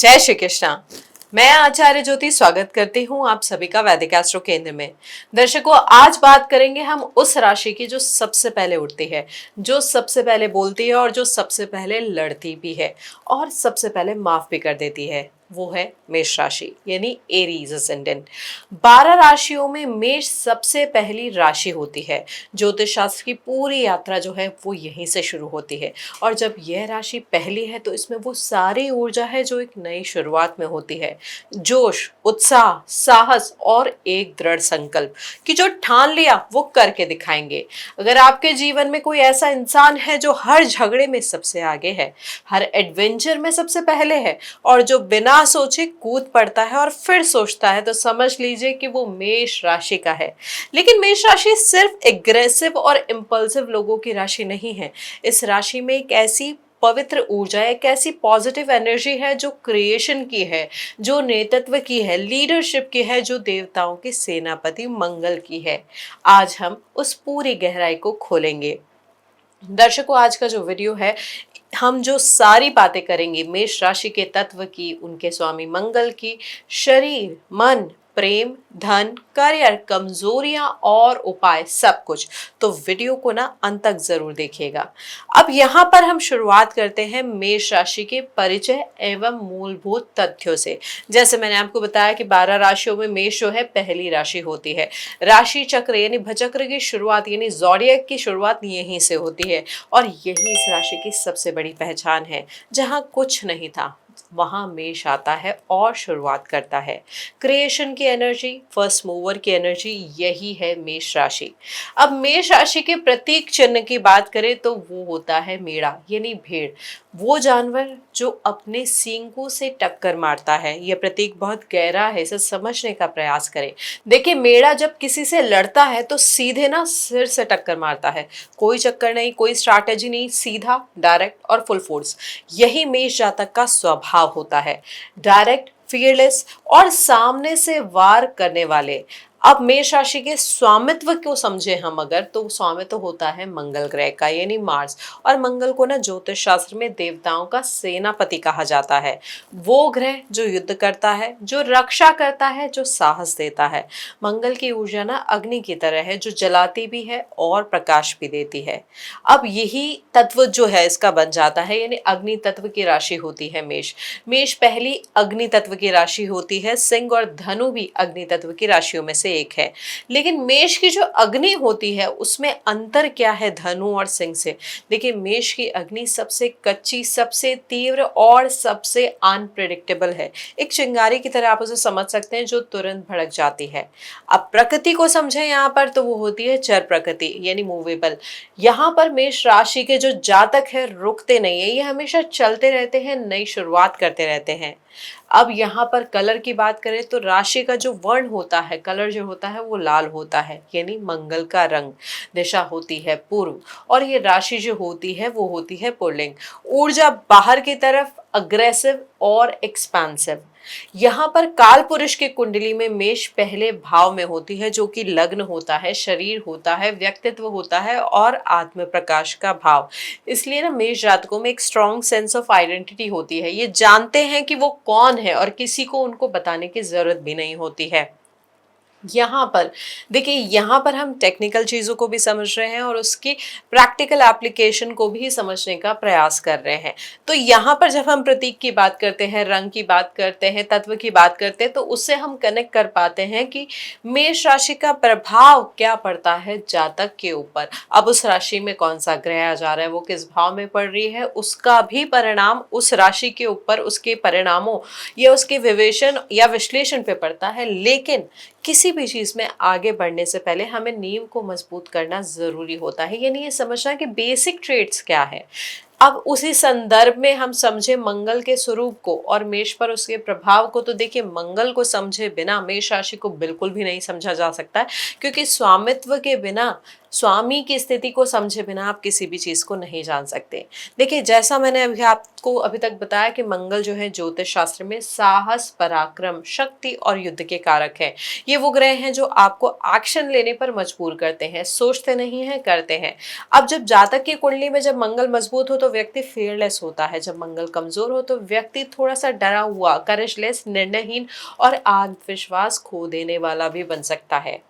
जय श्री कृष्णा। मैं आचार्य ज्योति स्वागत करती हूँ आप सभी का वैदिक एस्ट्रो केंद्र में। दर्शकों, आज बात करेंगे हम उस राशि की जो सबसे पहले उठती है, जो सबसे पहले बोलती है और जो सबसे पहले लड़ती भी है और सबसे पहले माफ भी कर देती है। वो है मेष राशि यानी एरीज असेंडेंट। 12 राशियों में मेष सबसे पहली राशि होती है। ज्योतिष शास्त्र की पूरी यात्रा जो है वो यहीं से शुरू होती है और जब यह राशि पहली है तो इसमें वो सारी ऊर्जा है जो एक नई शुरुआत में होती है। जोश, उत्साह, साहस और एक दृढ़ संकल्प कि जो ठान लिया वो करके दिखाएंगे। अगर आपके जीवन में कोई ऐसा इंसान है जो हर झगड़े में सबसे आगे है, हर एडवेंचर में सबसे पहले है और जो बिना सोचे कूद पड़ता है और फिर सोचता है, तो समझ लीजिए कि वो मेष राशि का है। लेकिन मेष राशि सिर्फ एग्रेसिव और इम्पल्सिव लोगों की राशि नहीं है। इस राशि में एक ऐसी पवित्र ऊर्जा है, एक ऐसी पॉजिटिव एनर्जी है जो क्रिएशन की है, जो नेतृत्व की है, लीडरशिप की है, जो देवताओं के सेनापति मंगल की है। आज हम उस पूरी गहराई को खोलेंगे। दर्शकों, आज का जो वीडियो है, हम जो सारी बातें करेंगे मेष राशि के तत्व की, उनके स्वामी मंगल की, शरीर, मन, प्रेम, धन, करियर, कमजोरियां और उपाय, सब कुछ। तो वीडियो को ना अंत तक जरूर देखिएगा। अब यहाँ पर हम शुरुआत करते हैं मेष राशि के परिचय एवं मूलभूत तथ्यों से। जैसे मैंने आपको बताया कि 12 राशियों में मेष जो है पहली राशि होती है। राशि चक्र यानी भचक्र की शुरुआत यानी ज़ोडिएक की शुरुआत यहीं से होती है और यही इस राशि की सबसे बड़ी पहचान है। जहां कुछ नहीं था वहां मेष आता है और शुरुआत करता है। क्रिएशन की एनर्जी, फर्स्ट मूवर की एनर्जी, यही है मेष राशि। अब मेष राशि के प्रतीक चिन्ह की बात करें तो वो होता है मेढ़ा यानी भेड़, वो जानवर जो अपने सींगों से टक्कर मारता है। यह प्रतीक बहुत गहरा है, इसे समझने का प्रयास करें। देखिए, मेढ़ा जब किसी से लड़ता है तो सीधे ना सिर से टक्कर मारता है। कोई चक्कर नहीं, कोई स्ट्रैटेजी नहीं, सीधा, डायरेक्ट और फुल फोर्स। यही मेष जातक का स्वभाव होता है, डायरेक्ट, फियरलेस और सामने से वार करने वाले। अब मेष राशि के स्वामित्व को समझे हम अगर, तो स्वामित्व होता है मंगल ग्रह का यानी मार्स। और मंगल को ना ज्योतिष शास्त्र में देवताओं का सेनापति कहा जाता है। वो ग्रह जो युद्ध करता है, जो रक्षा करता है, जो साहस देता है। मंगल की ऊर्जा ना अग्नि की तरह है, जो जलाती भी है और प्रकाश भी देती है। अब यही तत्व जो है इसका बन जाता है, यानी अग्नि तत्व की राशि होती है मेष। मेष पहली अग्नि तत्व की राशि होती है। सिंह और धनु भी अग्नि तत्व की राशियों में से एक है। लेकिन मेष की जो अग्नि होती है उसमें अंतर क्या है धनु और सिंह से? देखिए, मेष की अग्नि सबसे कच्ची, सबसे तीव्र और सबसे अनप्रेडिक्टेबल है। एक चिंगारी की तरह आप उसे समझ सकते हैं जो तुरंत भड़क जाती है। अब प्रकृति को समझे यहाँ पर, तो वो होती है चर प्रकृति यानी मूवेबल। यहाँ पर मेष राशि के जो जातक है रुकते नहीं है, ये हमेशा चलते रहते हैं, नई शुरुआत करते रहते हैं। अब यहाँ पर कलर की बात करें तो राशि का जो वर्ण होता है, कलर जो होता है वो लाल होता है यानी मंगल का रंग। दिशा होती है पूर्व और ये राशि जो होती है वो होती है पुल्लिंग। ऊर्जा बाहर की तरफ, अग्रेसिव और एक्सपेंसिव। यहाँ पर काल पुरुष की कुंडली में मेष पहले भाव में होती है, जो कि लग्न होता है, शरीर होता है, व्यक्तित्व होता है और आत्म प्रकाश का भाव। इसलिए ना मेष जातकों में एक स्ट्रॉन्ग सेंस ऑफ आइडेंटिटी होती है। ये जानते हैं कि वो कौन है और किसी को उनको बताने की जरूरत भी नहीं होती है। यहाँ पर देखिए, यहाँ पर हम टेक्निकल चीज़ों को भी समझ रहे हैं और उसकी प्रैक्टिकल एप्लीकेशन को भी समझने का प्रयास कर रहे हैं। तो यहाँ पर जब हम प्रतीक की बात करते हैं, रंग की बात करते हैं, तत्व की बात करते हैं, तो उससे हम कनेक्ट कर पाते हैं कि मेष राशि का प्रभाव क्या पड़ता है जातक के ऊपर। अब उस राशि में कौन सा ग्रह आ जा रहा है, वो किस भाव में पड़ रही है, उसका भी परिणाम उस राशि के ऊपर, उसके परिणामों या उसके विवेचन या विश्लेषण पे पड़ता है। लेकिन किसी भी चीज में आगे बढ़ने से पहले हमें नींव को मजबूत करना जरूरी होता है, यानी ये समझना कि बेसिक ट्रेड्स क्या है। अब उसी संदर्भ में हम समझे मंगल के स्वरूप को और मेष पर उसके प्रभाव को। तो देखिए, मंगल को समझे बिना मेष राशि को बिल्कुल भी नहीं समझा जा सकता है, क्योंकि स्वामित्व के बिना स्वामी की स्थिति को समझे बिना आप किसी भी चीज को नहीं जान सकते। देखिए, जैसा मैंने आपको अभी तक बताया कि मंगल जो है ज्योतिष शास्त्र में साहस, पराक्रम, शक्ति और युद्ध के कारक है। ये वो ग्रह हैं जो आपको एक्शन लेने पर मजबूर करते हैं, सोचते नहीं हैं, करते हैं। अब जब जातक की कुंडली में जब मंगल मजबूत हो तो व्यक्ति फियरलेस होता है, जब मंगल कमजोर हो तो व्यक्ति थोड़ा सा डरा हुआ, करेजलेस, निर्णयहीन और आत्मविश्वास खो देने वाला भी बन सकता है।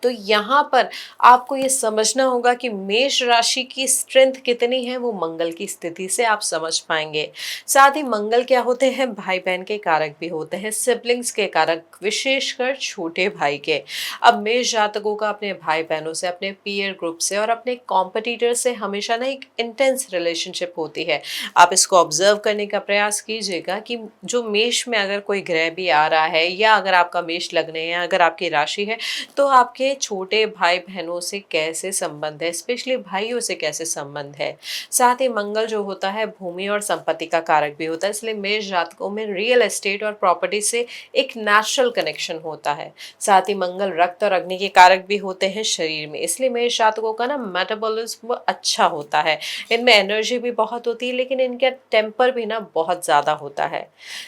तो यहाँ पर आपको ये समझना होगा कि मेष राशि की स्ट्रेंथ कितनी है, वो मंगल की स्थिति से आप समझ पाएंगे। साथ ही मंगल क्या होते हैं, भाई बहन के कारक भी होते हैं, सिबलिंग्स के कारक, विशेषकर छोटे भाई के। अब मेष जातकों का अपने भाई बहनों से, अपने पीयर ग्रुप से और अपने कॉम्पिटिटर से हमेशा ना एक इंटेंस रिलेशनशिप होती है। आप इसको ऑब्जर्व करने का प्रयास कीजिएगा कि जो मेष में अगर कोई ग्रह भी आ रहा है, या अगर आपका मेष लग्न है, या अगर आपकी राशि है, तो आपके छोटे भाई बहनों से कैसे संबंध है, स्पेशली भाइयों से कैसे संबंध है। साथ ही मंगल जो होता है भूमि और संपत्ति का कारक भी होता है, इसलिए मेष जातकों में रियल एस्टेट और प्रॉपर्टी से एक नेचुरल कनेक्शन होता है। साथ ही मंगल रक्त और अग्नि के कारक भी होते हैं शरीर में, इसलिए मेष जातकों का ना मेटाबॉलिज्म अच्छा होता है, इनमें एनर्जी भी बहुत होती है, लेकिन इनका टेम्पर भी ना बहुत ज्यादा होता है।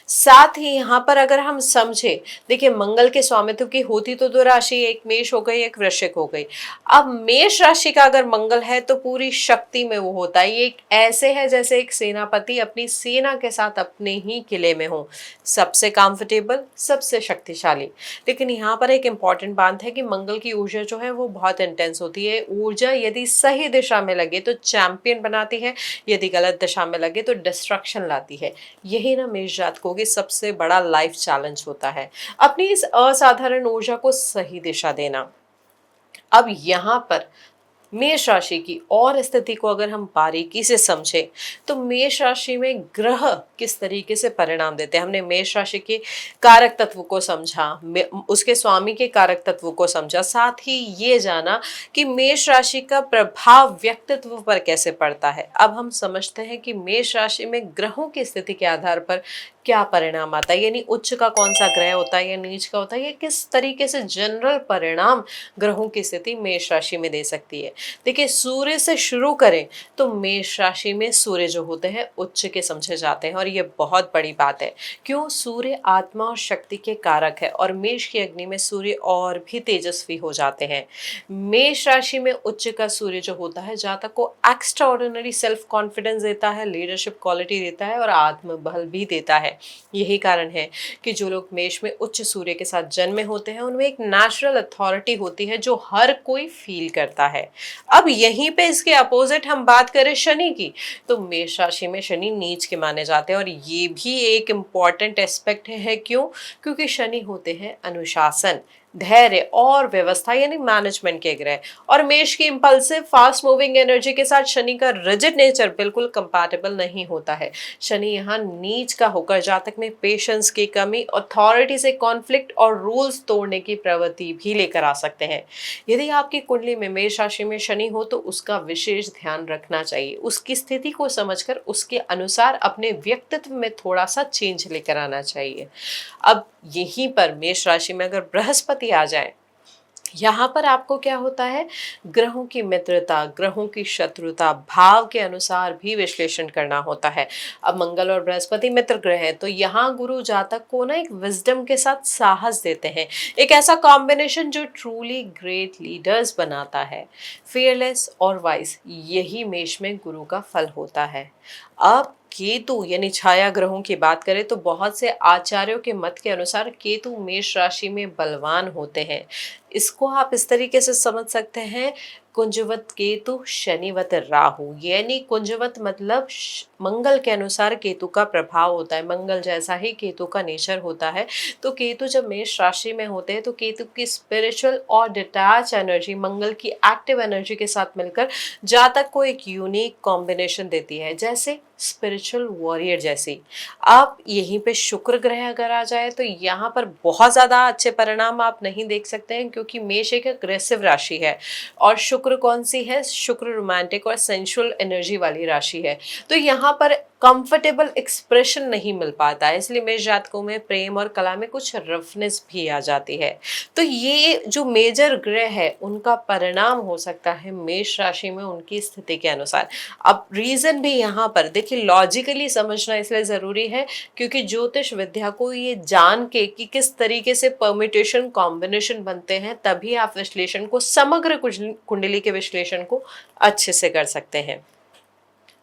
साथ ही यहाँ पर अगर हम समझे, देखिए मंगल के स्वामित्व की होती तो दो राशि, एक मेष हो गई, एक वृश्चिक हो गई। अब मेष राशि का अगर मंगल है तो पूरी शक्ति में वो होता है, ये एक ऐसे है जैसे एक सेनापति अपनी सेना के साथ अपने ही किले में हो, सबसे कंफर्टेबल, सबसे शक्तिशाली। लेकिन यहाँ पर एक इंपॉर्टेंट बात है कि मंगल की ऊर्जा जो है वो बहुत इंटेंस होती है। ऊर्जा यदि सही दिशा में लगे तो चैंपियन बनाती है, यदि गलत दिशा में लगे तो डिस्ट्रक्शन लाती है। यही ना मेष जातकों की सबसे बड़ा लाइफ चैलेंज होता है, अपनी इस असाधारण ऊर्जा को सही दिशा देना। अब यहाँ पर मेष राशि की और स्थिति को अगर हम बारीकी से समझें तो मेष राशि में ग्रह किस तरीके से परिणाम देते हैं। हमने मेष राशि के कारक तत्व को समझा, उसके स्वामी के कारक तत्व को समझा, साथ ही ये जाना कि मेष राशि का प्रभाव व्यक्तित्व पर कैसे पड़ता है। अब हम समझते हैं कि मेष राशि में ग्रहों की स्थिति के आधार पर क्या परिणाम आता है, यानी उच्च का कौन सा ग्रह होता है या नीच का होता है, या किस तरीके से जनरल परिणाम ग्रहों की स्थिति मेष राशि में दे सकती है। देखिए, सूर्य से शुरू करें तो मेष राशि में सूर्य जो होते हैं उच्च के समझे जाते हैं, और ये बहुत बड़ी बात है। क्यों? सूर्य आत्मा और शक्ति के कारक है, और मेष की अग्नि में सूर्य और भी तेजस्वी हो जाते हैं। मेष राशि में उच्च का सूर्य जो होता है जातक को एक्स्ट्रा ऑर्डिनरी सेल्फ कॉन्फिडेंस देता है, लीडरशिप क्वालिटी देता है और आत्मबल भी देता है। यही कारण है कि जो लोग मेष में उच्च सूर्य के साथ जन्मे होते हैं उनमें एक नेचुरल अथॉरिटी होती है जो हर कोई फील करता है। अब यहीं पे इसके अपोजिट हम बात करें शनि की, तो मेष राशि में शनि नीच के माने जाते हैं, और ये भी एक इम्पॉर्टेंट एस्पेक्ट है। क्यों? क्योंकि शनि होते हैं अनुशासन, धैर्य और व्यवस्था, यानी मैनेजमेंट के ग्रह। और मेष की इंपल्सिव फास्ट मूविंग एनर्जी के साथ शनि का रिजिड नेचर बिल्कुल कंपैटिबल नहीं होता है। शनि यहाँ नीच का होकर जातक में पेशेंस की कमी, अथॉरिटी से कॉन्फ्लिक्ट और रूल्स तोड़ने की प्रवृत्ति भी लेकर आ सकते हैं। यदि आपकी कुंडली में मेष राशि में शनि हो तो उसका विशेष ध्यान रखना चाहिए, उसकी स्थिति को समझकर उसके अनुसार अपने व्यक्तित्व में थोड़ा सा चेंज लेकर आना चाहिए। अब यहीं पर मेष राशि में अगर बृहस्पति आ जाए, यहाँ पर आपको क्या होता है, ग्रहों की मित्रता, ग्रहों की शत्रुता, भाव के अनुसार भी विश्लेषण करना होता है। अब मंगल और बृहस्पति मित्र ग्रह हैं, तो यहाँ गुरु जातक को ना एक विजडम के साथ साहस देते हैं, एक ऐसा कॉम्बिनेशन जो ट्रूली ग्रेट लीडर्स बनाता है। फियरलेस और वाइज, यही मेष में गुरु का फल होता है। अब केतु यानी छाया ग्रहों की बात करें तो बहुत से आचार्यों के मत के अनुसार केतु मेष राशि में बलवान होते हैं। इसको आप इस तरीके से समझ सकते हैं, कुंजवत केतु शनिवत राहु, यानी कुंजवत मतलब मंगल के अनुसार केतु का प्रभाव होता है, मंगल जैसा ही केतु का नेचर होता है। तो केतु जब मेष राशि में होते हैं तो केतु की स्पिरिचुअल और डिटैच एनर्जी मंगल की एक्टिव एनर्जी के साथ मिलकर जातक को एक यूनिक कॉम्बिनेशन देती है, जैसे स्पिरिचुअल वॉरियर जैसी। आप यहीं पे शुक्र ग्रह अगर आ जाए तो यहाँ पर बहुत ज़्यादा अच्छे परिणाम आप नहीं देख सकते हैं, क्योंकि मेष एक अग्रेसिव राशि है और शुक्र कौन सी है, शुक्र रोमांटिक और सेंसुअल एनर्जी वाली राशि है। तो यहाँ पर कंफर्टेबल एक्सप्रेशन नहीं मिल पाता है, इसलिए मेष जातकों में प्रेम और कला में कुछ रफनेस भी आ जाती है। तो ये जो मेजर ग्रह है उनका परिणाम हो सकता है मेष राशि में उनकी स्थिति के अनुसार। अब रीजन भी यहाँ पर देखिए लॉजिकली समझना इसलिए जरूरी है क्योंकि ज्योतिष विद्या को ये जान के कि किस तरीके से परम्यूटेशन कॉम्बिनेशन बनते हैं तभी आप विश्लेषण को समग्र कुंडली के विश्लेषण को अच्छे से कर सकते हैं।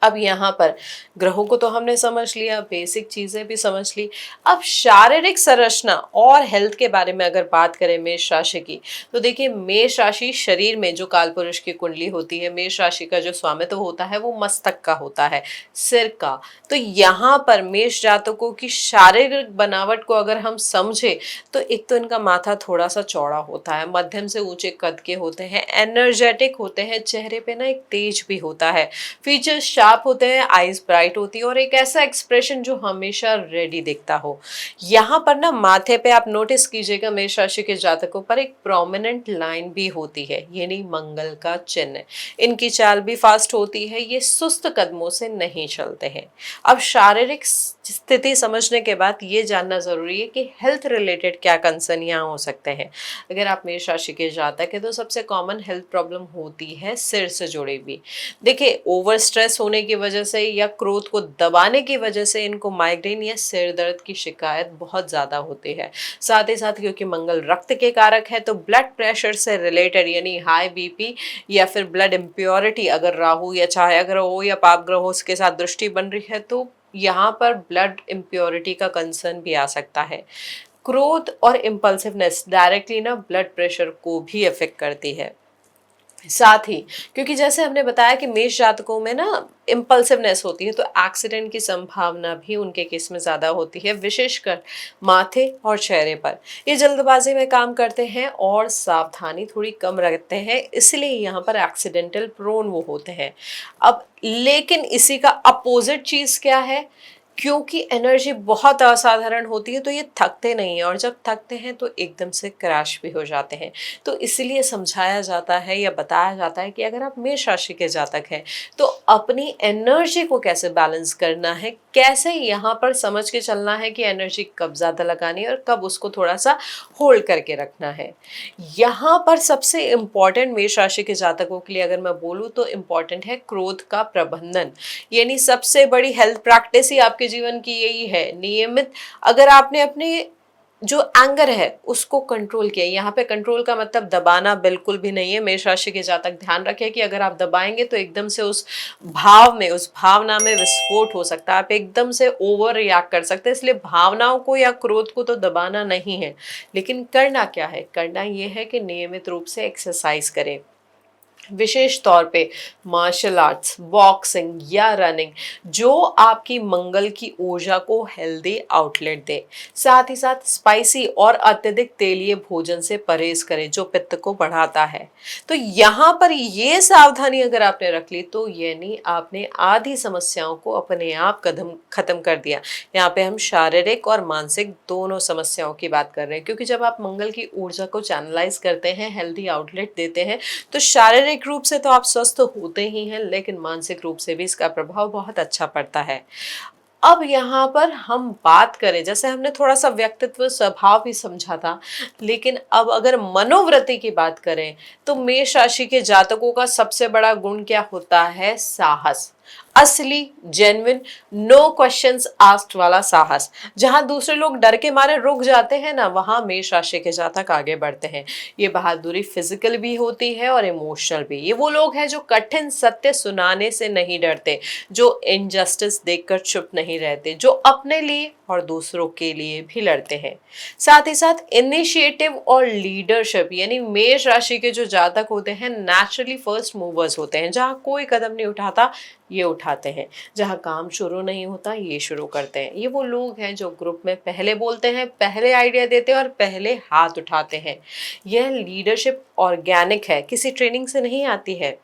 अब यहाँ पर ग्रहों को तो हमने समझ लिया, बेसिक चीजें भी समझ ली। अब शारीरिक संरचना और हेल्थ के बारे में अगर बात करें मेष राशि की, तो देखिए मेष राशि शरीर में जो कालपुरुष की कुंडली होती है, मेष राशि का जो स्वामित्व होता है वो मस्तक का होता है, सिर का। तो यहाँ पर मेष जातकों की शारीरिक बनावट को अगर हम समझे तो एक तो इनका माथा थोड़ा सा चौड़ा होता है, मध्यम से ऊंचे कद के होते हैं, एनर्जेटिक होते हैं, चेहरे पे ना एक तेज भी होता है, फीचर्स शार्प होते हैं, आईज ब्राइट होती है और एक ऐसा एक्सप्रेशन जो हमेशा रेडी दिखता हो। यहाँ पर ना माथे पे आप नोटिस कीजिएगा मेष राशि के जातकों पर एक प्रोमिनेंट लाइन भी होती है, यानी मंगल का चिन्ह। इनकी चाल भी फास्ट होती है, ये सुस्त कदमों से नहीं चलते हैं। अब शारीरिक स्थिति समझने के बाद ये जानना जरूरी है कि हेल्थ रिलेटेड क्या कंसर्न यहाँ हो सकते हैं। अगर आप मेष राशि के जातक है तो सबसे कॉमन हेल्थ प्रॉब्लम होती है सिर से जुड़ी हुई। देखिए ओवर स्ट्रेस होने की वजह से या क्रोध को दबाने की वजह से इनको माइग्रेन या सिर दर्द की शिकायत बहुत ज्यादा होती है। साथ ही साथ क्योंकि मंगल रक्त के कारक है तो ब्लड प्रेशर से रिलेटेड यानी हाई बीपी या फिर ब्लड इम्प्योरिटी, अगर राहु या छाया ग्रह हो या पाप ग्रह हो उसके साथ दृष्टि बन रही है तो यहाँ पर ब्लड इम्प्योरिटी का कंसर्न भी आ सकता है। क्रोध और इम्पल्सिवनेस डायरेक्टली ना ब्लड प्रेशर को भी अफेक्ट करती है। साथ ही क्योंकि जैसे हमने बताया कि मेष जातकों में ना इम्पल्सिवनेस होती है तो एक्सीडेंट की संभावना भी उनके केस में ज्यादा होती है, विशेषकर माथे और चेहरे पर। ये जल्दबाजी में काम करते हैं और सावधानी थोड़ी कम रखते हैं, इसलिए यहाँ पर एक्सीडेंटल प्रोन वो होते हैं। अब लेकिन इसी का अपोजिट चीज क्या है, क्योंकि एनर्जी बहुत असाधारण होती है तो ये थकते नहीं हैं और जब थकते हैं तो एकदम से क्रैश भी हो जाते हैं। तो इसलिए समझाया जाता है या बताया जाता है कि अगर आप मेष राशि के जातक हैं तो अपनी एनर्जी को कैसे बैलेंस करना है, कैसे यहाँ पर समझ के चलना है कि एनर्जी कब ज़्यादा लगानी है और कब उसको थोड़ा सा होल्ड करके रखना है। यहाँ पर सबसे इम्पॉर्टेंट मेष राशि के जातकों के लिए अगर मैं बोलूँ तो इम्पॉर्टेंट है क्रोध का प्रबंधन। यानी सबसे बड़ी हेल्थ प्रैक्टिस ही आपके जीवन की यही है, नियमित अगर आपने अपने जो एंगर है उसको कंट्रोल किया। यहाँ पे कंट्रोल का मतलब दबाना बिल्कुल भी नहीं है। मेष राशि के जातक ध्यान रखें कि अगर आप दबाएंगे तो एकदम से उस भाव में, उस भावना में विस्फोट हो सकता है, आप एकदम से ओवर रिएक्ट कर सकते हैं। इसलिए भावनाओं को या क्रोध को तो दबाना नहीं है, लेकिन करना क्या है, करना ये है कि नियमित रूप से एक्सरसाइज करें, विशेष तौर पे मार्शल आर्ट्स, बॉक्सिंग या रनिंग, जो आपकी मंगल की ऊर्जा को हेल्दी आउटलेट दे। साथ ही साथ स्पाइसी और अत्यधिक तेलीय भोजन से परहेज करें जो पित्त को बढ़ाता है। तो यहाँ पर ये सावधानी अगर आपने रख ली तो यानी आपने आधी समस्याओं को अपने आप कदम खत्म कर दिया। यहाँ पे हम शारीरिक और मानसिक दोनों समस्याओं की बात कर रहे हैं, क्योंकि जब आप मंगल की ऊर्जा को चैनलाइज करते हैं, हेल्दी आउटलेट देते हैं, तो शारीरिक रूप से तो आप स्वस्थ होते ही हैं, लेकिन मानसिक रूप से भी इसका प्रभाव बहुत अच्छा पड़ता है। अब यहाँ पर हम बात करें, जैसे हमने थोड़ा सा व्यक्तित्व स्वभाव भी समझा था, लेकिन अब अगर मनोवृत्ति की बात करें तो मेष राशि के जातकों का सबसे बड़ा गुण क्या होता है, साहस। असली, जेन्युइन, नो क्वेश्चंस आस्क्ड वाला साहस। जहां दूसरे लोग डर के मारे रुक जाते हैं ना, वहां मेष राशि के जातक आगे बढ़ते हैं। ये बहादुरी फिजिकल भी होती है और इमोशनल भी। ये वो लोग हैं जो कठिन सत्य सुनाने से नहीं डरते, जो इनजस्टिस देखकर चुप नहीं रहते, जो अपने लिए और दूसरों के लिए भी लड़ते हैं। साथ ही साथ इनिशिएटिव और लीडरशिप, यानी मेष राशि के जो जातक होते हैं नेचुरली फर्स्ट मूवर्स होते हैं। जहां कोई कदम नहीं उठाता ये उठाते हैं, जहां काम शुरू नहीं होता ये शुरू करते हैं। ये वो लोग हैं जो ग्रुप में पहले बोलते हैं, पहले आइडिया देते हैं और पहले हाथ उठाते हैं। यह लीडरशिप ऑर्गेनिक है, किसी ट्रेनिंग से नहीं आती है।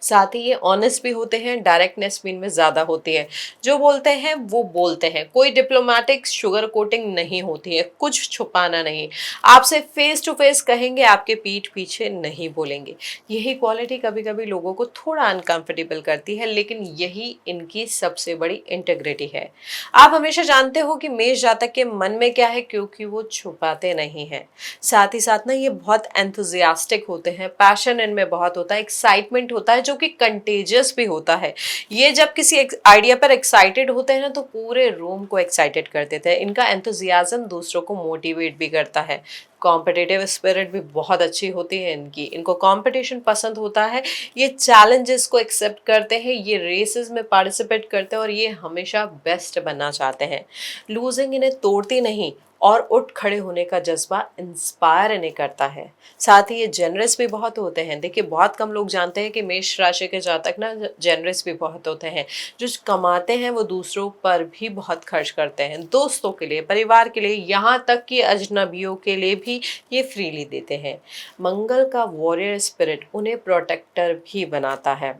साथ ही ये ऑनेस्ट भी होते हैं, डायरेक्टनेस भी इनमें ज़्यादा होती है। जो बोलते हैं वो बोलते हैं, कोई डिप्लोमेटिक शुगर कोटिंग नहीं होती है, कुछ छुपाना नहीं। आपसे फेस टू फेस कहेंगे, आपके पीठ पीछे नहीं बोलेंगे। यही क्वालिटी कभी कभी लोगों को थोड़ा अनकंफर्टेबल करती है, लेकिन यही इनकी सबसे बड़ी इंटेग्रिटी है। आप हमेशा जानते हो कि मेष जातक के मन में क्या है, क्योंकि वो छुपाते नहीं हैं। साथ ही साथ ना ये बहुत एंथुजियास्टिक होते हैं, पैशन इनमें बहुत होता है, एक्साइटमेंट होता है जो कि कंटेजियस भी होता है। ये जब किसी आइडिया पर एक्साइटेड होते हैं ना, तो पूरे रूम को एक्साइटेड कर देते हैं। इनका एंथुजियाज्म दूसरों को मोटिवेट भी करता है। कॉम्पिटिटिव स्पिरिट भी बहुत अच्छी होती है इनकी, इनको कंपटीशन पसंद होता है। ये चैलेंजेस को एक्सेप्ट करते हैं, ये रेसेस में पार्टिसिपेट करते हैं और ये हमेशा बेस्ट बनना चाहते हैं। लूजिंग इन्हें तोड़ती नहीं और उठ खड़े होने का जज्बा इंस्पायर इन्हें करता है। साथ ही ये जेनरस भी बहुत होते हैं। देखिए, बहुत कम लोग जानते हैं कि मेष राशि के जातक ना जेनरस भी बहुत होते हैं। जो कमाते हैं वो दूसरों पर भी बहुत खर्च करते हैं, दोस्तों के लिए, परिवार के लिए, यहाँ तक कि अजनबियों के लिए भी ये फ्रीली देते हैं। मंगल का वॉरियर स्पिरिट उन्हें प्रोटेक्टर भी बनाता है।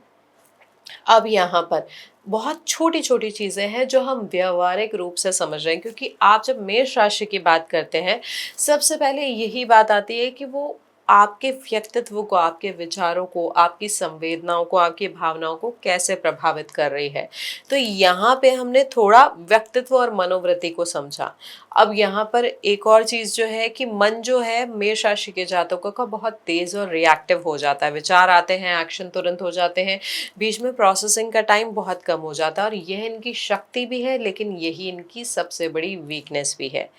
अब यहाँ पर बहुत छोटी छोटी चीजें हैं जो हम व्यवहारिक रूप से समझ रहे हैं, क्योंकि आप जब मेष राशि की बात करते हैं, सबसे पहले यही बात आती है कि वो आपके व्यक्तित्व को, आपके विचारों को, आपकी संवेदनाओं को, आपकी भावनाओं को कैसे प्रभावित कर रही है। तो यहाँ पे हमने थोड़ा व्यक्तित्व और मनोवृत्ति को समझा। अब यहाँ पर एक और चीज जो है कि मन जो है मेष राशि के जातकों का बहुत तेज और रिएक्टिव हो जाता है। विचार आते हैं, एक्शन तुरंत हो जाते हैं, बीच में प्रोसेसिंग का टाइम बहुत कम हो जाता है। और यह इनकी शक्ति भी है, लेकिन यही इनकी सबसे बड़ी वीकनेस भी है।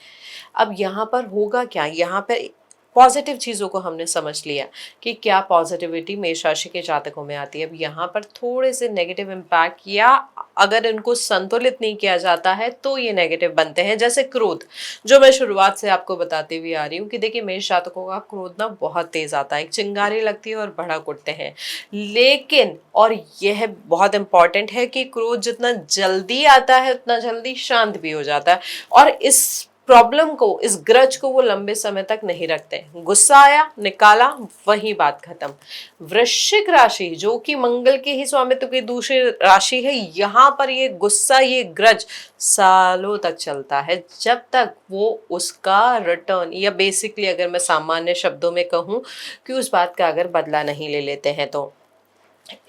अब यहाँ पर होगा क्या, यहाँ पर पॉजिटिव चीज़ों को हमने समझ लिया कि क्या पॉजिटिविटी मेष राशि के जातकों में आती है। अब यहाँ पर थोड़े से नेगेटिव इम्पैक्ट, या अगर इनको संतुलित नहीं किया जाता है तो ये नेगेटिव बनते हैं। जैसे क्रोध, जो मैं शुरुआत से आपको बताती हुई आ रही हूँ कि देखिए, मेष जातकों का क्रोध ना बहुत तेज आता है, एक चिंगारी लगती है और भड़क उठते हैं। लेकिन और यह बहुत इंपॉर्टेंट है कि क्रोध जितना जल्दी आता है उतना जल्दी शांत भी हो जाता है, और इस प्रॉब्लम को, इस ग्रज को वो लंबे समय तक नहीं रखते। गुस्सा आया, निकाला, वही बात खत्म। वृश्चिक राशि जो कि मंगल के ही स्वामित्व की दूसरी राशि है, यहाँ पर ये गुस्सा, ये ग्रज सालों तक चलता है, जब तक वो उसका रिटर्न, या बेसिकली अगर मैं सामान्य शब्दों में कहूँ कि उस बात का अगर बदला नहीं ले लेते हैं तो।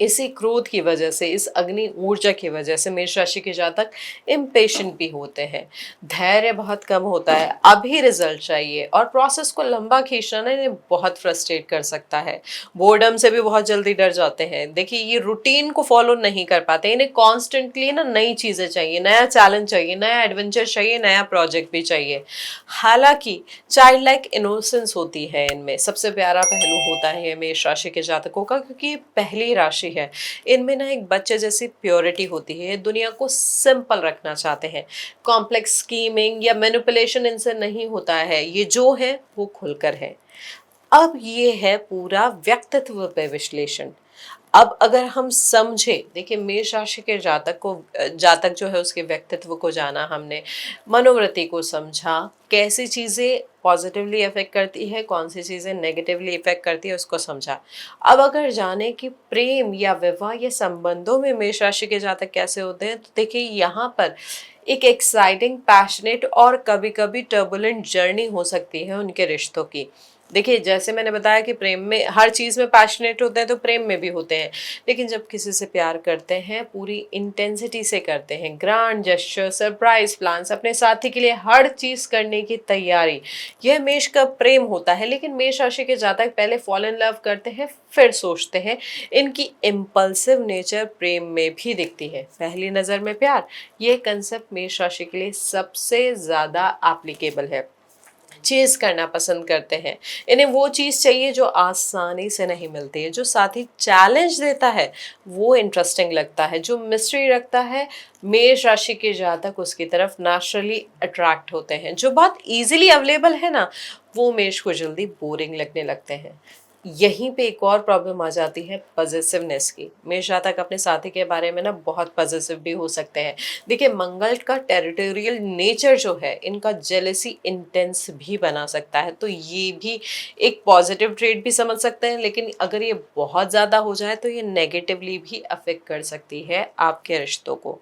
इसी क्रोध की वजह से, इस अग्नि ऊर्जा की वजह से मेष राशि के जातक इम्पेशेंट भी होते हैं। धैर्य बहुत कम होता है, अभी रिजल्ट चाहिए, और प्रोसेस को लंबा खींचना ना इन्हें बहुत फ्रस्ट्रेट कर सकता है। बोर्डम से भी बहुत जल्दी डर जाते हैं। देखिए, ये रूटीन को फॉलो नहीं कर पाते, इन्हें कॉन्स्टेंटली ना नई चीजें चाहिए, नया चैलेंज चाहिए, नया एडवेंचर चाहिए, नया प्रोजेक्ट भी चाहिए। हालांकि चाइल्ड लाइक इनोसेंस होती है इनमें, सबसे प्यारा पहलू होता है मेष राशि के जातकों का, क्योंकि पहली राशि है। इनमें ना एक बच्चे जैसी प्योरिटी होती है, दुनिया को सिंपल रखना चाहते हैं। कॉम्प्लेक्स स्कीमिंग या मैनिपुलेशन इनसे नहीं होता है, ये जो है वो खुलकर है। अब ये है पूरा व्यक्तित्व पे विश्लेषण। अब अगर हम समझे, देखिए, मेष राशि के जातक जो है उसके व्यक्तित्व को जाना हमने, मनोवृत्ति को समझा, कैसी चीजें पॉजिटिवली इफेक्ट करती है, कौन सी चीजें नेगेटिवली इफेक्ट करती है, उसको समझा। अब अगर जाने कि प्रेम या विवाह या संबंधों में मेष राशि के जातक कैसे होते हैं, तो देखिए, यहाँ पर एक एक्साइटिंग, पैशनेट और कभी कभी टर्बुलेंट जर्नी हो सकती है उनके रिश्तों की। देखिए, जैसे मैंने बताया कि प्रेम में हर चीज़ में पैशनेट होते हैं, तो प्रेम में भी होते हैं। लेकिन जब किसी से प्यार करते हैं, पूरी इंटेंसिटी से करते हैं, ग्रैंड जेस्चर, सरप्राइज प्लान्स, अपने साथी के लिए हर चीज़ करने की तैयारी, यह मेष का प्रेम होता है। लेकिन मेष राशि के जातक पहले फॉल इन लव करते हैं, फिर सोचते हैं। इनकी इम्पल्सिव नेचर प्रेम में भी दिखती है। पहली नज़र में प्यार, ये कंसेप्ट मेष राशि के लिए सबसे ज़्यादा एप्लीकेबल है। चेज करना पसंद करते हैं, इन्हें वो चीज़ चाहिए जो आसानी से नहीं मिलती है। जो साथी चैलेंज देता है वो इंटरेस्टिंग लगता है, जो मिस्ट्री रखता है मेष राशि के जातक उसकी तरफ नेचुरली अट्रैक्ट होते हैं। जो बहुत इजीली अवेलेबल है ना, वो मेष को जल्दी बोरिंग लगने लगते हैं। यहीं पे एक और प्रॉब्लम आ जाती है पजेसिवनेस की। मेष जातक अपने साथी के बारे में ना बहुत पजेसिव भी हो सकते हैं। देखिए, मंगल का टेरिटोरियल नेचर जो है, इनका जेलेसी इंटेंस भी बना सकता है, तो ये भी एक पॉजिटिव ट्रेड भी समझ सकते हैं, लेकिन अगर ये बहुत ज़्यादा हो जाए तो ये नेगेटिवली भी अफेक्ट कर सकती है आपके रिश्तों को।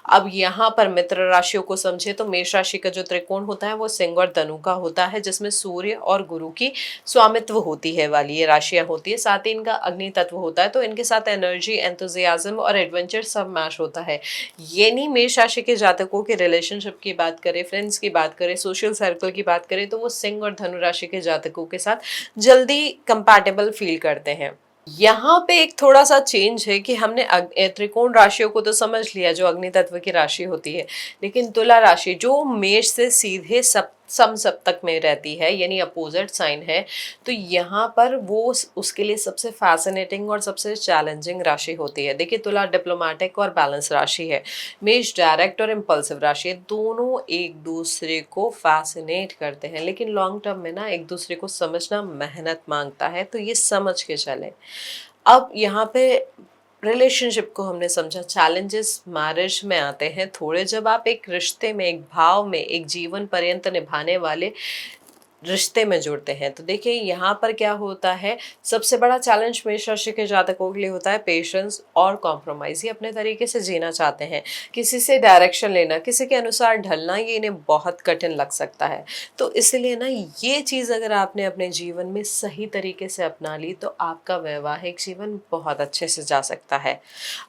अब यहाँ पर मित्र राशियों को समझे तो मेष राशि का जो त्रिकोण होता है वो सिंह और धनु का होता है, जिसमें सूर्य और गुरु की स्वामित्व होती है वाली ये राशियां होती है। साथ ही इनका अग्नि तत्व होता है, तो इनके साथ एनर्जी, एंथुजियाज्म और एडवेंचर सब मैच होता है। ये नहीं, मेष राशि के जातकों के रिलेशनशिप की बात करें, फ्रेंड्स की बात करें, सोशल सर्कल की बात करें, तो वो सिंह और धनु राशि के जातकों के साथ जल्दी कंपैटिबल फील करते हैं। यहाँ पे एक थोड़ा सा चेंज है कि हमने त्रिकोण राशियों को तो समझ लिया जो अग्नि तत्व की राशि होती है, लेकिन तुला राशि जो मेष से सीधे सप्तक में रहती है, यानी अपोजिट साइन है, तो यहाँ पर वो उसके लिए सबसे फैसिनेटिंग और सबसे चैलेंजिंग राशि होती है। देखिए, तुला डिप्लोमेटिक और बैलेंस राशि है, मेष डायरेक्ट और इम्पल्सिव राशि है। दोनों एक दूसरे को फैसिनेट करते हैं, लेकिन लॉन्ग टर्म में ना एक दूसरे को समझना मेहनत मांगता है, तो ये समझ के चले। अब यहाँ पे रिलेशनशिप को हमने समझा, चैलेंजेस मैरिज में आते हैं थोड़े, जब आप एक रिश्ते में, एक भाव में, एक जीवन पर्यंत निभाने वाले रिश्ते में जुड़ते हैं। तो देखिए, यहाँ पर क्या होता है, सबसे बड़ा चैलेंज मेष राशि के जातकों के लिए होता है पेशेंस और कॉम्प्रोमाइज। ये अपने तरीके से जीना चाहते हैं, किसी से डायरेक्शन लेना, किसी के अनुसार ढलना, ये इन्हें बहुत कठिन लग सकता है। तो इसलिए ना, ये चीज़ अगर आपने अपने जीवन में सही तरीके से अपना ली तो आपका वैवाहिक जीवन बहुत अच्छे से जा सकता है।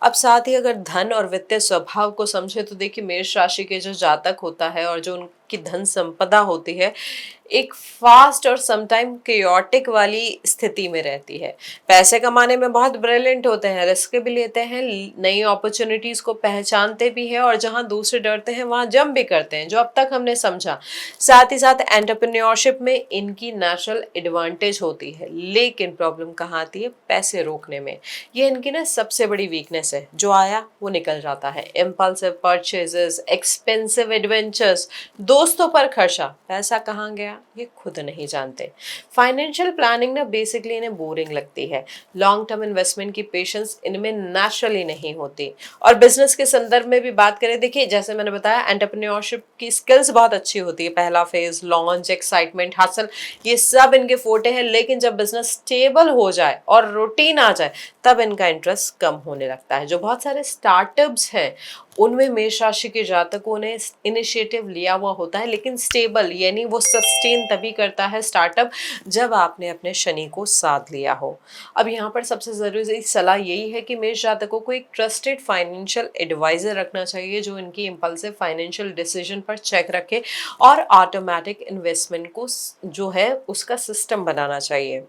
अब साथ ही अगर धन और वित्तीय स्वभाव को समझे तो देखिए, मेष राशि के जो जातक होता है और जो उनकी धन संपदा होती है, एक फास्ट और समटाइम केयोटिक वाली स्थिति में रहती है। पैसे कमाने में बहुत ब्रिलियंट होते हैं, रिस्क भी लेते हैं, नई अपॉर्चुनिटीज को पहचानते भी हैं, और जहां दूसरे डरते हैं वहां जंप भी करते हैं, जो अब तक हमने समझा। साथ ही साथ एंटरप्रेन्योरशिप में इनकी नेचुरल एडवांटेज होती है, लेकिन प्रॉब्लम कहाँ आती है, पैसे रोकने में। ये इनकी ना सबसे बड़ी वीकनेस है, जो आया वो निकल जाता है। इम्पल्सिव परचेजेस, एक्सपेंसिव एडवेंचर्स, दोस्तों पर खर्चा, पैसा कहाँ गया ये खुद नहीं जानते। फाइनेंशियल प्लानिंग ना बेसिकली इन्हें बोरिंग लगती है। लॉन्ग टर्म इन्वेस्टमेंट की पेशेंस इनमें नेचुरली नहीं होती। और बिजनेस के संदर्भ में भी बात करें, देखिए जैसे मैंने बताया, एंटरप्रेन्योरशिप की स्किल्स बहुत अच्छी होती है। पहला फेज, लॉन्च, एक्साइटमेंट हासिल, ये सब इनके फोटे हैं, लेकिन जब बिजनेस स्टेबल हो जाए और रूटीन आ जाए तब इनका इंटरेस्ट कम होने लगता है। जो बहुत सारे स्टार्टअप्स हैं उनमें मेष राशि के जातकों ने इनिशिएटिव लिया हुआ होता है, लेकिन स्टेबल, यानी वो सस्टेन तभी करता है स्टार्टअप जब आपने अपने शनि को साथ लिया हो। अब यहाँ पर सबसे ज़रूरी सलाह यही है कि मेष जातकों को एक ट्रस्टेड फाइनेंशियल एडवाइजर रखना चाहिए, जो इनकी इम्पल्सिव फाइनेंशियल डिसीजन पर चेक रखे और ऑटोमेटिक इन्वेस्टमेंट को जो है उसका सिस्टम बनाना चाहिए।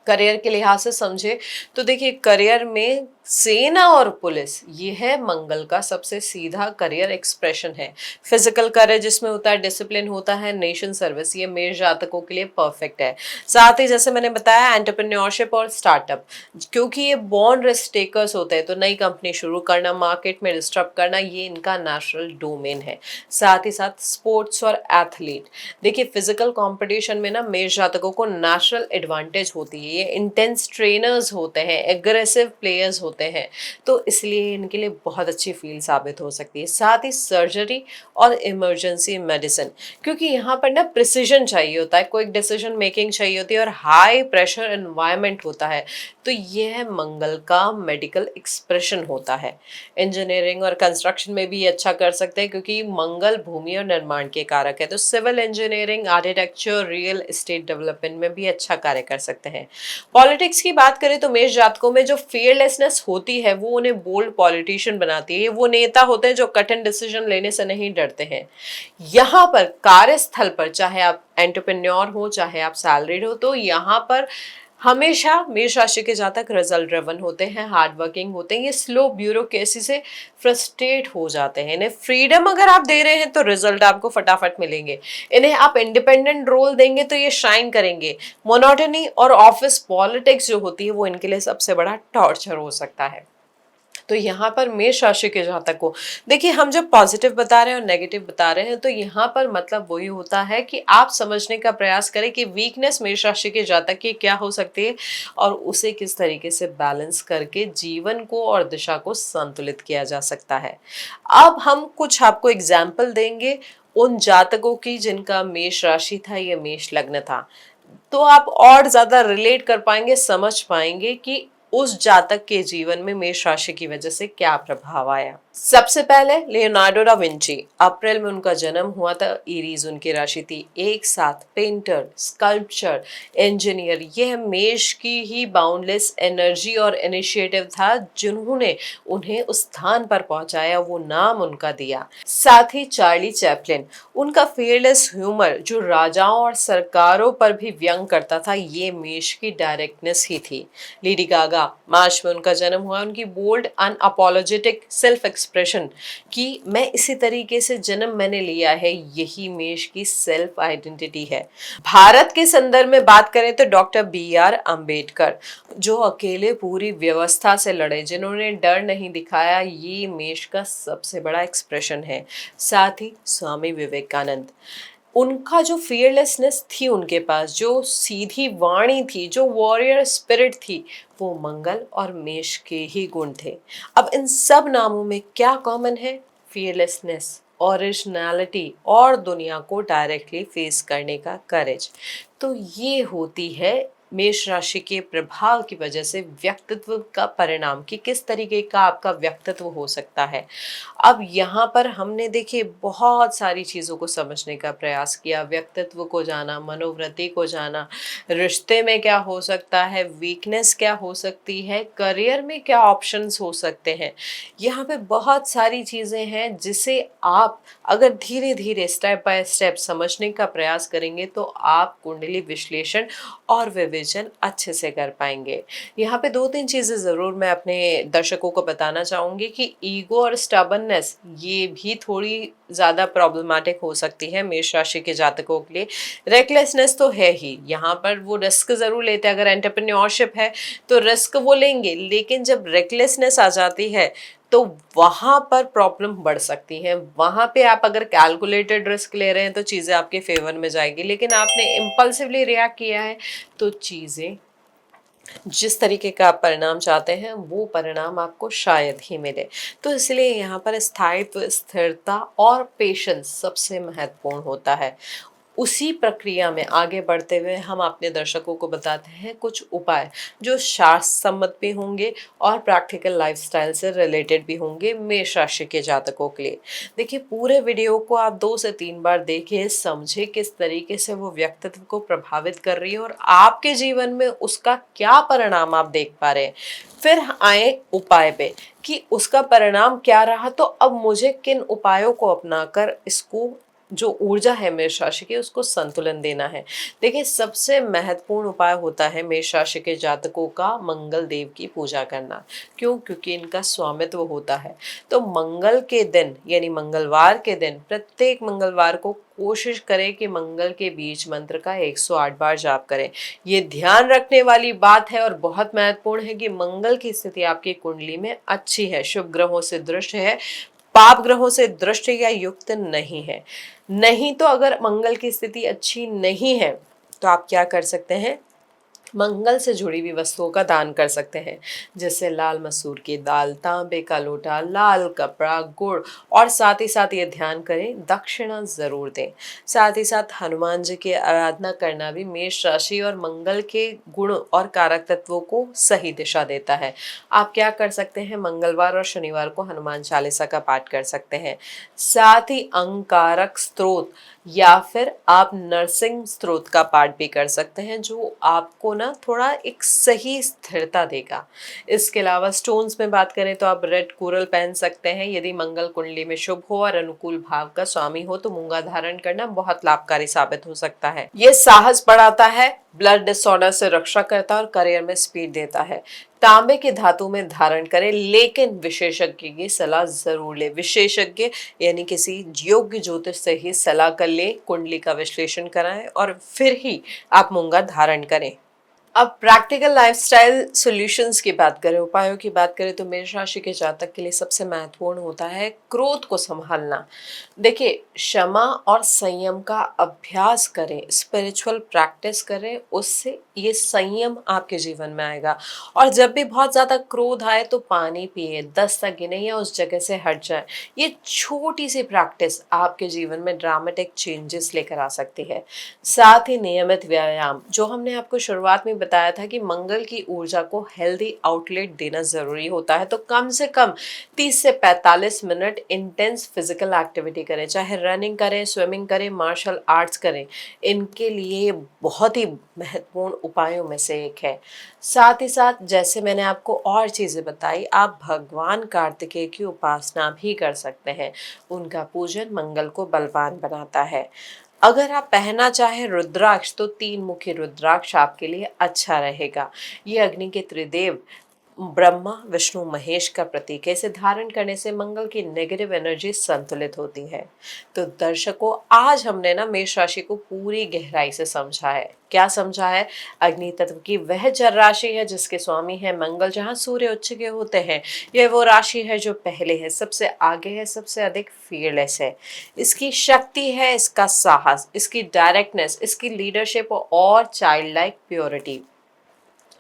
करियर के लिहाज से समझे तो देखिए, करियर में सेना और पुलिस, ये है मंगल का सबसे सीधा करियर एक्सप्रेशन है। फिजिकल करियर जिसमें होता है, डिसिप्लिन होता है, नेशन सर्विस, ये मेष जातकों के लिए परफेक्ट है। साथ ही जैसे मैंने बताया, एंटरप्रेन्योरशिप और स्टार्टअप, क्योंकि ये बॉर्न रिस्क टेकर्स होते हैं, तो नई कंपनी शुरू करना, मार्केट में डिस्टर्ब करना, ये इनका नेचुरल डोमेन है। साथ ही साथ स्पोर्ट्स और एथलीट, देखिए फिजिकल कंपटीशन में ना मेष जातकों को नेचुरल एडवांटेज होती है। ये इंटेंस ट्रेनर्स होते हैं, एग्रेसिव प्लेयर्स होते हैं, तो इसलिए इनके लिए बहुत अच्छी फील्ड साबित हो सकती है। साथ ही सर्जरी और इमरजेंसी मेडिसिन, क्योंकि यहाँ पर ना प्रिसीजन चाहिए होता है, कोई डिसीजन मेकिंग चाहिए होती है और हाई प्रेशर एनवायरनमेंट होता है, तो यह मंगल का मेडिकल एक्सप्रेशन होता है। इंजीनियरिंग और कंस्ट्रक्शन में भी अच्छा कर सकते हैं, क्योंकि मंगल भूमि और निर्माण के कारक है, तो civil engineering, architecture, real estate development में भी अच्छा कार्य कर सकते हैं। पॉलिटिक्स की बात करें तो मेष जातकों में जो फियरलेसनेस होती है वो उन्हें बोल्ड पॉलिटिशियन बनाती है। ये वो नेता होते हैं जो कठिन डिसीजन लेने से नहीं डरते हैं। यहाँ पर कार्यस्थल पर, चाहे आप एंटरप्रेन्योर हो चाहे आप सैलरीड हो, तो यहाँ पर हमेशा मेष राशि के जातक रिजल्ट ड्रिवन होते हैं, हार्ड वर्किंग होते हैं। ये स्लो ब्यूरोक्रेसी से फ्रस्ट्रेट हो जाते हैं। इन्हें फ्रीडम अगर आप दे रहे हैं तो रिजल्ट आपको फटाफट मिलेंगे। इन्हें आप इंडिपेंडेंट रोल देंगे तो ये शाइन करेंगे। मोनोटनी और ऑफिस पॉलिटिक्स जो होती है वो इनके लिए सबसे बड़ा टॉर्चर हो सकता है। तो यहाँ पर मेष राशि के जातक को देखिए, हम जब पॉजिटिव बता रहे हैं और नेगेटिव बता रहे हैं तो यहाँ पर मतलब वही होता है कि आप समझने का प्रयास करें कि वीकनेस मेष राशि के जातक की क्या हो सकती है और उसे किस तरीके से बैलेंस करके जीवन को और दिशा को संतुलित किया जा सकता है। अब हम कुछ आपको एग्जाम्पल देंगे उन जातकों की जिनका मेष राशि था या मेष लग्न था, तो आप और ज्यादा रिलेट कर पाएंगे, समझ पाएंगे कि उस जातक के जीवन में मेष राशि की वजह से क्या प्रभाव आया। सबसे पहले लियोनार्डो दा विंची, अप्रैल में उनका जन्म हुआ था, एरीज उनकी राशि थी। एक साथ पेंटर, स्कल्पचर, इंजीनियर, यह मेष की ही बाउंडलेस एनर्जी और इनिशिएटिव था जिन्होंने उन्हें उस स्थान पर पहुंचाया, वो नाम उनका दिया। साथ ही चार्ली चैपलिन, उनका फियरलेस ह्यूमर जो राजाओं और सरकारों पर भी व्यंग करता था, ये मेष की डायरेक्टनेस ही थी। लेडी गागा, मार्च में उनका जन्म हुआ, उनकी बोल्ड अनअपोलोजेटिक सेल्फ एक्सप्रेशन कि मैं इसी तरीके से जन्म मैंने लिया है, यही मेष की सेल्फ आइडेंटिटी है। भारत के संदर्भ में बात करें तो डॉक्टर BR अम्बेडकर, जो अकेले पूरी व्यवस्था से लड़े, जिन्होंने डर नहीं दिखाया, ये मेष का सबसे बड़ा एक्सप्रेशन है। साथ ही स्वामी विवेकानंद, उनका जो फियरलेसनेस थी उनके पास, जो सीधी वाणी थी, जो वॉरियर स्पिरिट थी, वो मंगल और मेष के ही गुण थे। अब इन सब नामों में क्या कॉमन है? फियरलेसनेस, ओरिजिनलिटी और दुनिया को डायरेक्टली फेस करने का करेज। तो ये होती है मेष राशि के प्रभाव की वजह से व्यक्तित्व का परिणाम कि किस तरीके का आपका व्यक्तित्व हो सकता है। अब यहाँ पर हमने देखिए बहुत सारी चीज़ों को समझने का प्रयास किया, व्यक्तित्व को जाना, मनोवृत्ति को जाना, रिश्ते में क्या हो सकता है, वीकनेस क्या हो सकती है, करियर में क्या ऑप्शंस हो सकते हैं। यहाँ पे बहुत सारी चीज़ें हैं जिसे आप अगर धीरे धीरे स्टेप बाय स्टेप समझने का प्रयास करेंगे तो आप कुंडली विश्लेषण और विवेचन अच्छे से कर पाएंगे। यहाँ पे 2-3 चीज़ें ज़रूर मैं अपने दर्शकों को बताना चाहूँगी कि ईगो और स्टबर्ननेस ये भी थोड़ी ज़्यादा प्रॉब्लमेटिक हो सकती है मेष राशि के जातकों के लिए। रेकलेसनेस तो है ही, यहाँ पर वो रिस्क ज़रूर लेते हैं, अगर एंटरप्रेन्योरशिप है तो रिस्क वो लेंगे, लेकिन जब रेकलेसनेस आ जाती है तो वहाँ पर प्रॉब्लम बढ़ सकती है। वहाँ पे आप अगर कैलकुलेटेड रिस्क ले रहे हैं तो चीज़ें आपके फेवर में जाएगी, लेकिन आपने इम्पल्सिवली रिएक्ट किया है तो चीज़ें जिस तरीके का आप परिणाम चाहते हैं वो परिणाम आपको शायद ही मिले। तो इसलिए यहाँ पर स्थायित्व, स्थिरता और पेशेंस सबसे महत्वपूर्ण होता है। उसी प्रक्रिया में आगे बढ़ते हुए हम अपने दर्शकों को बताते हैं कुछ उपाय जो शास्त्र सम्मत भी होंगे और प्रैक्टिकल लाइफस्टाइल से रिलेटेड भी होंगे मेष राशि के जातकों के लिए। देखिए, पूरे वीडियो को आप 2 से 3 बार देखिए, समझे किस तरीके से वो व्यक्तित्व को प्रभावित कर रही है और आपके जीवन में उसका क्या परिणाम आप देख पा रहे हैं। फिर आए उपाय पे कि उसका परिणाम क्या रहा, तो अब मुझे किन उपायों को अपनाकर इसको जो ऊर्जा है मेष राशि की उसको संतुलन देना है। देखिए, सबसे महत्वपूर्ण उपाय होता है मेष राशि के जातकों का मंगल देव की पूजा करना। क्यों? क्योंकि इनका स्वामित्व होता है। तो मंगल के दिन यानी मंगलवार के दिन प्रत्येक मंगलवार को कोशिश करें कि मंगल के बीज मंत्र का 108 बार जाप करें। ये ध्यान रखने वाली बात है और बहुत महत्वपूर्ण है कि मंगल की स्थिति आपकी कुंडली में अच्छी है, शुभ ग्रहों से दृष्ट है, पाप ग्रहों से दृष्ट या युक्त नहीं है। नहीं तो अगर मंगल की स्थिति अच्छी नहीं है तो आप क्या कर सकते हैं, मंगल से जुड़ी हुई वस्तुओं का दान कर सकते हैं, जैसे लाल मसूर की दाल, तांबे का लोटा, लाल कपड़ा, गुड़, और साथ ही साथ ये ध्यान करें दक्षिणा जरूर दें। साथ ही साथ हनुमान जी की आराधना करना भी मेष राशि और मंगल के गुण और कारक तत्वों को सही दिशा देता है। आप क्या कर सकते हैं, मंगलवार और शनिवार को हनुमान चालीसा का पाठ कर सकते हैं। साथ ही अंगारक स्त्रोत या फिर आप नरसिंह स्त्रोत का पाठ भी कर सकते हैं, जो आपको ना थोड़ा एक सही स्थिरता देगा। इसके अलावा स्टोन्स में बात करें तो आप रेड कोरल पहन सकते हैं। यदि मंगल कुंडली में शुभ हो और अनुकूल भाव का स्वामी हो तो मूंगा धारण करना बहुत लाभकारी साबित हो सकता है। ये साहस बढ़ाता है, ब्लड डिसऑर्डर से रक्षा करता है और करियर में स्पीड देता है। तांबे की धातु में धारण करें, लेकिन विशेषज्ञ की सलाह जरूर ले। विशेषज्ञ यानी किसी योग्य ज्योतिष से ही सलाह कर ले, कुंडली का विश्लेषण कराएं और फिर ही आप मूंगा धारण करें। अब प्रैक्टिकल लाइफस्टाइल सॉल्यूशंस की बात करें, उपायों की बात करें, तो मेष राशि के जातक के लिए सबसे महत्वपूर्ण होता है क्रोध को संभालना। देखिए, क्षमा और संयम का अभ्यास करें, स्पिरिचुअल प्रैक्टिस करें, उससे ये संयम आपके जीवन में आएगा। और जब भी बहुत ज़्यादा क्रोध आए तो पानी पिए, 10 तक गिने या उस जगह से हट जाए। ये छोटी सी प्रैक्टिस आपके जीवन में ड्रामेटिक चेंजेस लेकर आ सकती है। साथ ही नियमित व्यायाम, जो हमने आपको शुरुआत में बताया था कि मंगल की ऊर्जा को हेल्दी आउटलेट देना ज़रूरी होता है, तो कम से कम 30 से 45 मिनट इंटेंस फिजिकल एक्टिविटी करें, चाहे रनिंग करें, स्विमिंग करें, मार्शल आर्ट्स करें। इनके लिए बहुत ही महत्वपूर्ण उपायों में से एक है। साथ ही साथ जैसे मैंने आपको और चीज़ें बताई, आप भगवान कार्तिकेय की उपासना भी कर सकते हैं। उनका पूजन मंगल को बलवान बनाता है। अगर आप पहनना चाहें रुद्राक्ष, तो 3 मुखी रुद्राक्ष आपके लिए अच्छा रहेगा। ये अग्नि के त्रिदेव ब्रह्मा विष्णु महेश का प्रतीक है। इसे धारण करने से मंगल की नेगेटिव एनर्जी संतुलित होती है। तो दर्शकों, आज हमने ना मेष राशि को पूरी गहराई से समझा है। क्या समझा है? अग्नि तत्व की वह जल राशि है जिसके स्वामी है मंगल, जहाँ सूर्य उच्च के होते हैं। यह वो राशि है जो पहले है, सबसे आगे है, सबसे अधिक फियरलेस है। इसकी शक्ति है, इसका साहस, इसकी डायरेक्टनेस, इसकी लीडरशिप और चाइल्ड लाइक प्योरिटी।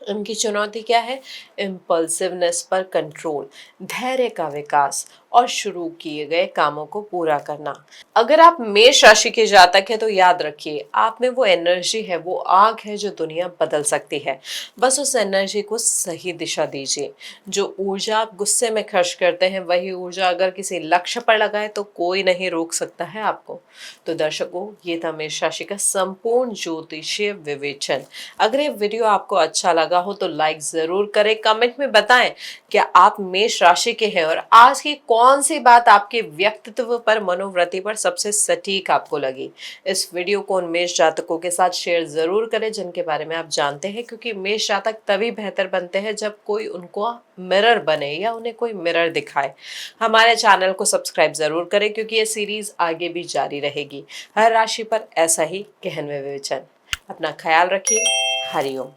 उनकी चुनौती क्या है? इम्पल्सिवनेस पर कंट्रोल, धैर्य का विकास और शुरू किए गए कामों को पूरा करना। अगर आप मेष राशि के जातक हैं तो याद रखिए, आप में वो एनर्जी है, वो आग है जो दुनिया बदल सकती है। बस उस एनर्जी को सही दिशा दीजिए। जो ऊर्जा आप गुस्से में खर्च करते हैं, वही ऊर्जा अगर किसी लक्ष्य पर लगाए तो कोई नहीं रोक सकता है आपको। तो दर्शकों, ये था मेष राशि का संपूर्ण ज्योतिषीय विवेचन। अगर ये वीडियो आपको अच्छा लगा हो तो लाइक जरूर करें, कमेंट में बताएं कि आप मेष राशि के हैं और आज की कौन सी बात आपके व्यक्तित्व पर, मनोवृत्ति पर सबसे सटीक आपको लगी। इस वीडियो को उन मेष जातकों के साथ शेयर जरूर करें जिनके बारे में आप जानते हैं, क्योंकि मेष जातक तभी बेहतर बनते हैं जब कोई उनको मिरर बने या उन्हें कोई मिरर दिखाए। हमारे चैनल को सब्सक्राइब जरूर करें, क्योंकि ये सीरीज आगे भी जारी रहेगी, हर राशि पर ऐसा ही गहन विवेचन। अपना ख्याल रखिए। हरिओम।